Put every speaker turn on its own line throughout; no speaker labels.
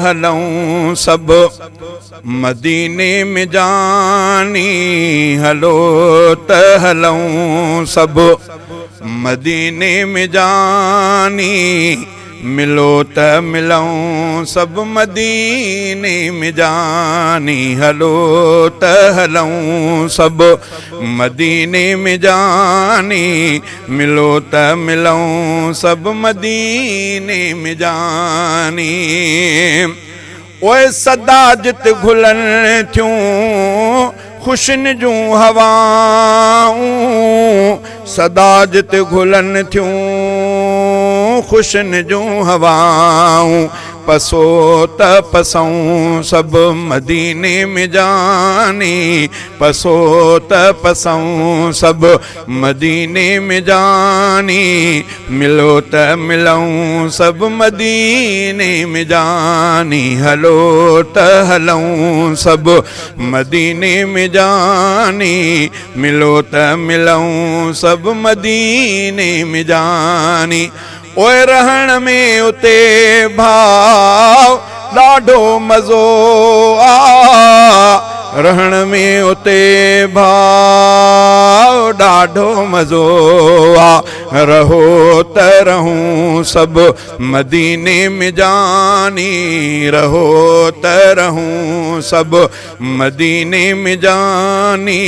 हलऊं सब मदीने में जानी, हलो त हलऊं सब मदीने में जानी, मिलो त मिलऊं सब मदीने में जानी, हलो त हलऊं सब मदीने में जानी, मिलो त मिलऊं सब मदीने में जानी। ओए सदा जित घुलन थियूं खुशन जूं हवाऊं, सदा जित घुलन थियूं खुशन जूं हवाऊं, पसो त पसऊं सब मदीने में जानी, पसो त पसऊं सब मदीने में जानी, मिलो त मिलऊं सब मदीने में जानी, हलो त हलऊं सब मदीने में जानी, मिलो त मिलऊं सब मदीने में जानी। ओए रहण में उते भाव ॾाढो मज़ो आ, रहण में उते भाव ॾाढो मज़ो आ, रहो त रहूं सब मदीने में जानी, रहो त रहूं सब मदीने में जानी,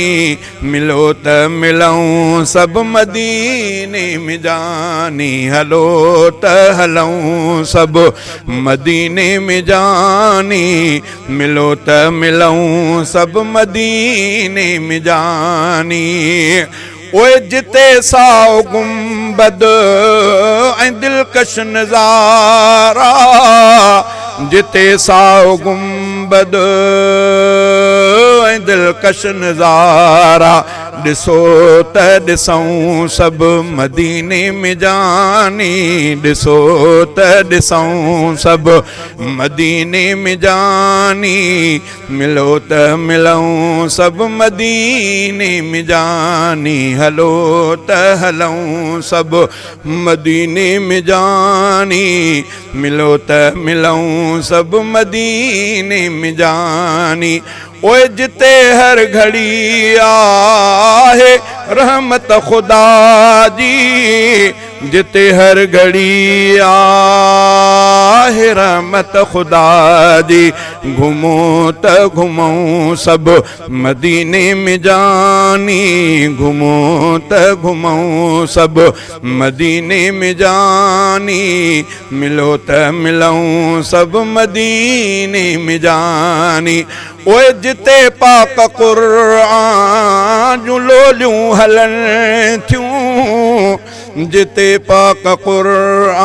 मिलो त मिलऊं सब मदीने में जानी, हलो त हलऊं सब मदीने में जानी, मिलो त मिलऊं सब मदीने में जानी। ओए जिते साओ गुंबद ऐं दिलकश नज़ारा, जिते साओ गुंबद ऐं दिलकश नज़ारा, ॾिसो त ॾिसूं सब मदीने में जानी, ॾिसो त ॾिसूं सब मदीने में जानी, मिलो त मिलऊं सब मदीने में जानी, हलो त हलऊं सब मदीने में जानी, मिलो त मिलऊं सब मदीने में जानी। ओए जिते हर घड़ी आहे रहमत खुदा जी, जिते हर घड़ी आहे रहमत खुदा जी, घुमो त घुमऊं सब मदीने में जानी, घुमो त घुमऊं सब मदीने में जानी, मिलो त मिलऊं सब मदीने में जानी। ओए जिते पाक क़ुरान जूं लोलियूं हलन थियूं, जिते पाक क़ुरान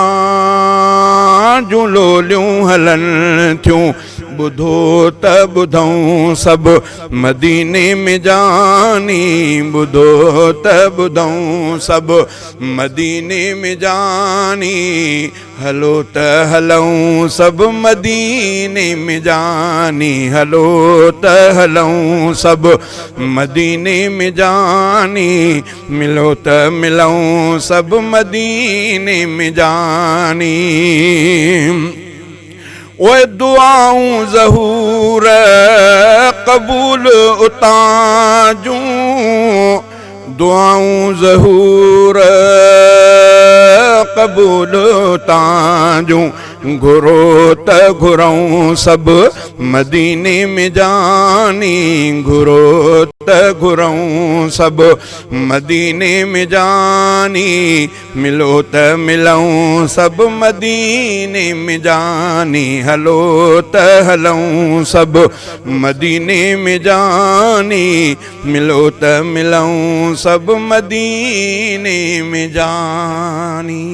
जूं लोलियूं हलन थियूं, ॿुधो त ॿुधऊं सब मदीने में जानी, ॿुधो त ॿुधऊं सब मदीने में जानी, हलो त हलऊं सब मदीने में जानी, हलो त हलऊं सब मदीने में जानी, मिलो त मिलऊं सब मदीने में जानी। ओए दुआऊं ज़हूर कबूल उतां जूं, दुआऊं ज़हूर कबूल उतां जूं, घुरो त घुरऊं सब मदीने में जानी, घुरो त घुरऊं सब मदीने में जानी, मिलो त मिलऊं सब मदीने में जानी, हलो त हलऊं सब मदीने में जानी, मिलो त मिलऊं सब मदीने में जानी।